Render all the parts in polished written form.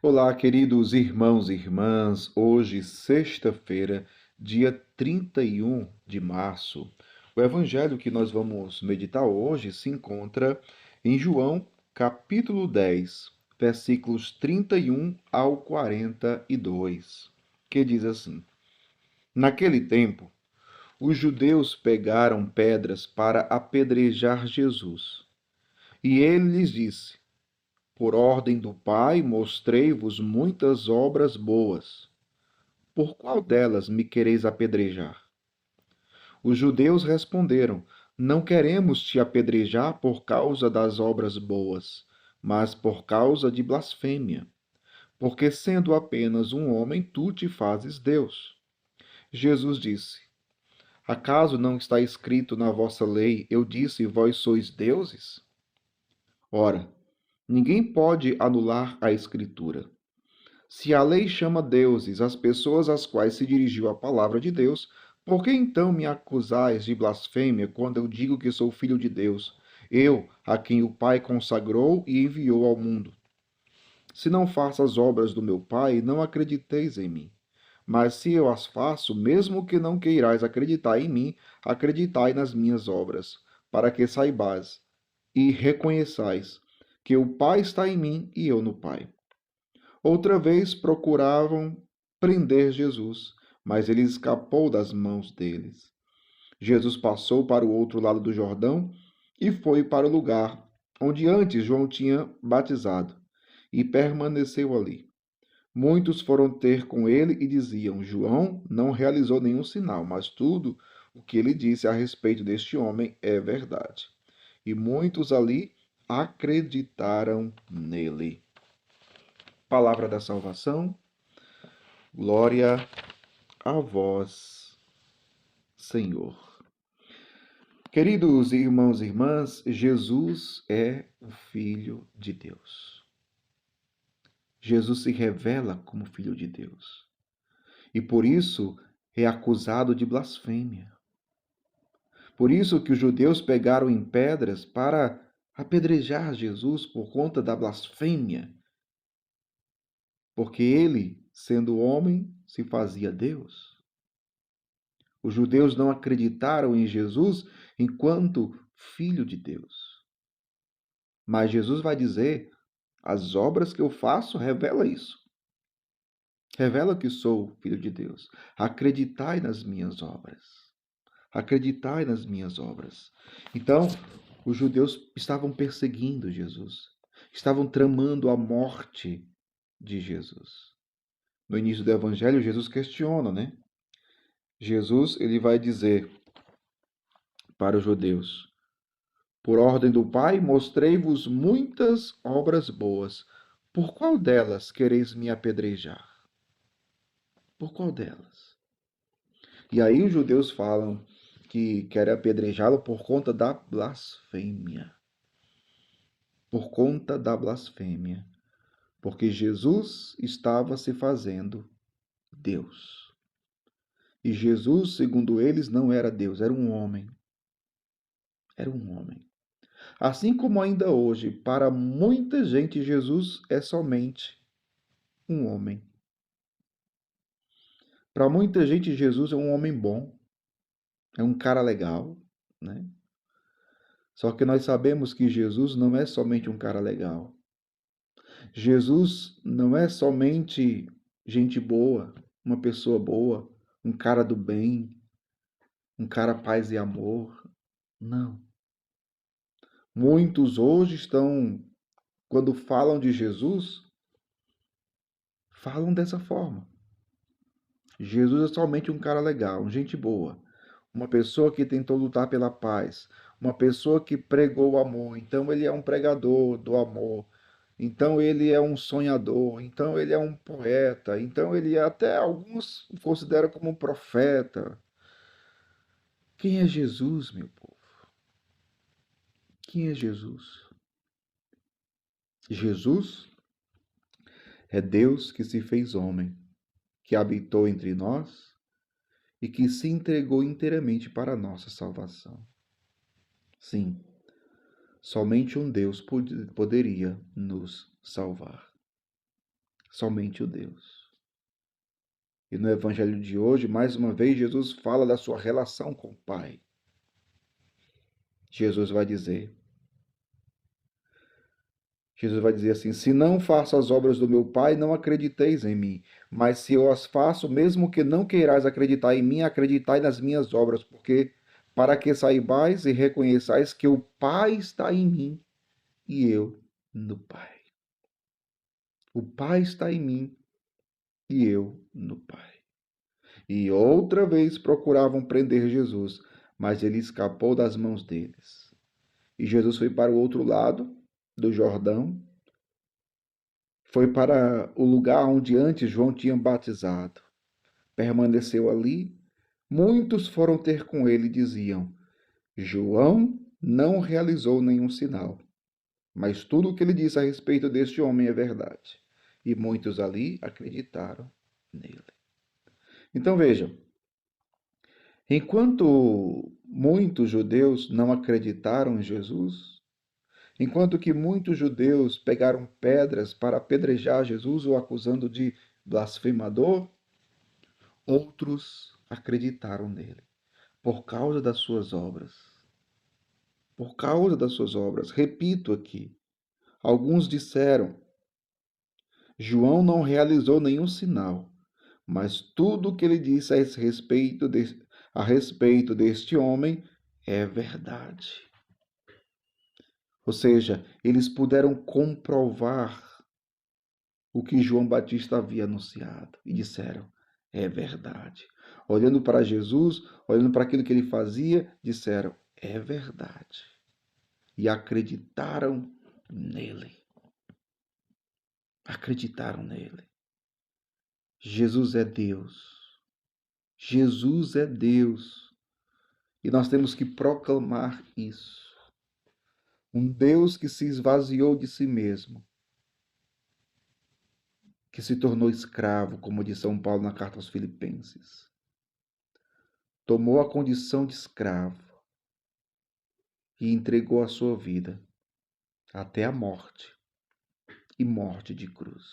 Olá, queridos irmãos e irmãs. Hoje, sexta-feira, dia 31 de março. O evangelho que nós vamos meditar hoje se encontra em João, capítulo 10, versículos 31 ao 42, que diz assim: Naquele tempo, os judeus pegaram pedras para apedrejar Jesus. E ele lhes disse: Por ordem do Pai, mostrei-vos muitas obras boas. Por qual delas me quereis apedrejar? Os judeus responderam: Não queremos te apedrejar por causa das obras boas, mas por causa de blasfêmia, porque sendo apenas um homem, tu te fazes Deus. Jesus disse: Acaso não está escrito na vossa lei, eu disse, vós sois deuses? Ora, ninguém pode anular a Escritura. Se a lei chama deuses as pessoas às quais se dirigiu a palavra de Deus, por que então me acusais de blasfêmia quando eu digo que sou filho de Deus, eu, a quem o Pai consagrou e enviou ao mundo? Se não faço as obras do meu Pai, não acrediteis em mim. Mas se eu as faço, mesmo que não queirais acreditar em mim, acreditai nas minhas obras, para que saibais e reconheçais que o Pai está em mim e eu no Pai. Outra vez procuravam prender Jesus, mas ele escapou das mãos deles. Jesus passou para o outro lado do Jordão e foi para o lugar onde antes João tinha batizado, e permaneceu ali. Muitos foram ter com ele e diziam: João não realizou nenhum sinal, mas tudo o que ele disse a respeito deste homem é verdade. E muitos ali acreditaram nele. Palavra da salvação. Glória a vós, Senhor. Queridos irmãos e irmãs, Jesus é o Filho de Deus. Jesus se revela como Filho de Deus. E por isso é acusado de blasfêmia. Por isso que os judeus pegaram em pedras para apedrejar Jesus por conta da blasfêmia. Porque ele, sendo homem, se fazia Deus. Os judeus não acreditaram em Jesus enquanto Filho de Deus. Mas Jesus vai dizer: as obras que eu faço revela isso. Revela que sou Filho de Deus. Acreditai nas minhas obras. Acreditai nas minhas obras. Então, os judeus estavam perseguindo Jesus. Estavam tramando a morte de Jesus. No início do evangelho, Jesus questiona, né? Jesus, ele vai dizer para os judeus: Por ordem do Pai, mostrei-vos muitas obras boas. Por qual delas quereis me apedrejar? Por qual delas? E aí os judeus falam que querem apedrejá-lo por conta da blasfêmia. Por conta da blasfêmia. Porque Jesus estava se fazendo Deus. E Jesus, segundo eles, não era Deus, era um homem. Era um homem. Assim como ainda hoje, para muita gente, Jesus é somente um homem. Para muita gente, Jesus é um homem bom, é um cara legal, né? Só que nós sabemos que Jesus não é somente um cara legal. Jesus não é somente gente boa, uma pessoa boa, um cara do bem, um cara paz e amor. Não. Muitos hoje estão, quando falam de Jesus, falam dessa forma. Jesus é somente um cara legal, um gente boa, uma pessoa que tentou lutar pela paz, uma pessoa que pregou o amor, então ele é um pregador do amor, então ele é um sonhador, então ele é um poeta, então ele até alguns consideram como um profeta. Quem é Jesus, meu povo? Quem é Jesus? Jesus é Deus que se fez homem, que habitou entre nós e que se entregou inteiramente para a nossa salvação. Sim, somente um Deus poderia nos salvar. somente o Deus. E no Evangelho de hoje, mais uma vez, Jesus fala da sua relação com o Pai. Jesus vai dizer assim: se não faço as obras do meu Pai, não acrediteis em mim. Mas se eu as faço, mesmo que não queirais acreditar em mim, acreditai nas minhas obras, porque para que saibais e reconheçais que o Pai está em mim e eu no Pai. O Pai está em mim e eu no Pai. E outra vez procuravam prender Jesus, mas ele escapou das mãos deles. E Jesus foi para o outro lado do Jordão, foi para o lugar onde antes João tinha batizado. Permaneceu ali. Muitos foram ter com ele e diziam: João não realizou nenhum sinal, mas tudo o que ele disse a respeito deste homem é verdade. E muitos ali acreditaram nele. Então vejam, enquanto muitos judeus não acreditaram em Jesus, enquanto que muitos judeus pegaram pedras para apedrejar Jesus o acusando de blasfemador, outros acreditaram nele por causa das suas obras. Por causa das suas obras. Repito aqui, alguns disseram: João não realizou nenhum sinal, mas tudo o que ele disse a respeito deste homem é verdade. Ou seja, eles puderam comprovar o que João Batista havia anunciado e disseram: é verdade. Olhando para Jesus, olhando para aquilo que ele fazia, disseram: é verdade. E acreditaram nele. Acreditaram nele. Jesus é Deus. Jesus é Deus. E nós temos que proclamar isso. Um Deus que se esvaziou de si mesmo, que se tornou escravo, como diz São Paulo na carta aos Filipenses. Tomou a condição de escravo e entregou a sua vida até a morte, e morte de cruz.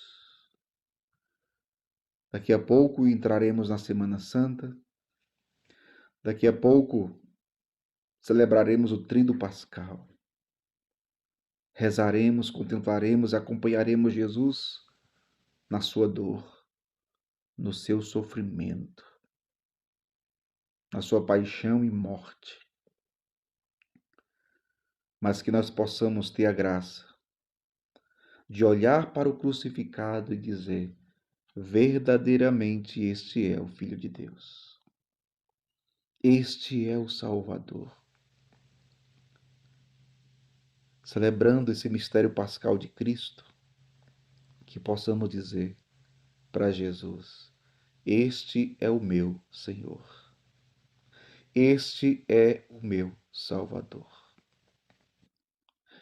Daqui a pouco entraremos na Semana Santa. Daqui a pouco celebraremos o Tríduo Pascal. Rezaremos, contemplaremos e acompanharemos Jesus na sua dor, no seu sofrimento, na sua paixão e morte. Mas que nós possamos ter a graça de olhar para o crucificado e dizer: verdadeiramente este é o Filho de Deus. Este é o Salvador. Celebrando esse mistério pascal de Cristo, que possamos dizer para Jesus: este é o meu Senhor. Este é o meu Salvador.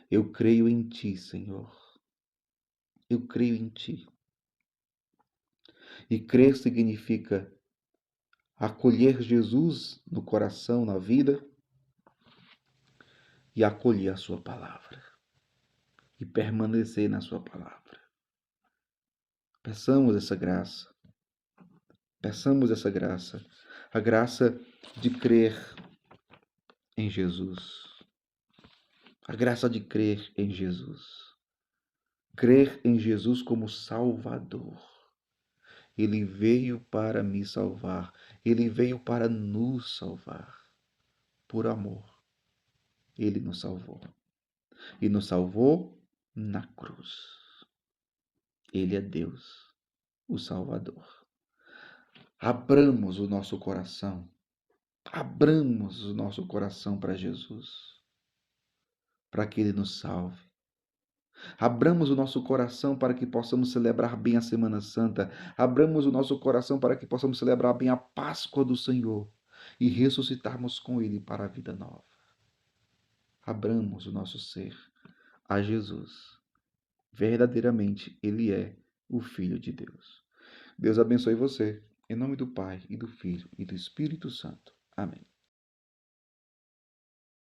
Eu creio em Ti, Senhor. Eu creio em Ti. E crer significa acolher Jesus no coração, na vida, e acolher a Sua palavra. E permanecer na Sua palavra. Peçamos essa graça. Peçamos essa graça. A graça de crer em Jesus. A graça de crer em Jesus. Crer em Jesus como Salvador. Ele veio para me salvar. Ele veio para nos salvar. Por amor. Ele nos salvou. E nos salvou na cruz. Ele é Deus, o Salvador. Abramos o nosso coração. Abramos o nosso coração para Jesus. Para que Ele nos salve. Abramos o nosso coração para que possamos celebrar bem a Semana Santa. Abramos o nosso coração para que possamos celebrar bem a Páscoa do Senhor e ressuscitarmos com Ele para a vida nova. Abramos o nosso ser a Jesus. Verdadeiramente, Ele é o Filho de Deus. Deus abençoe você. Em nome do Pai, e do Filho, e do Espírito Santo. Amém.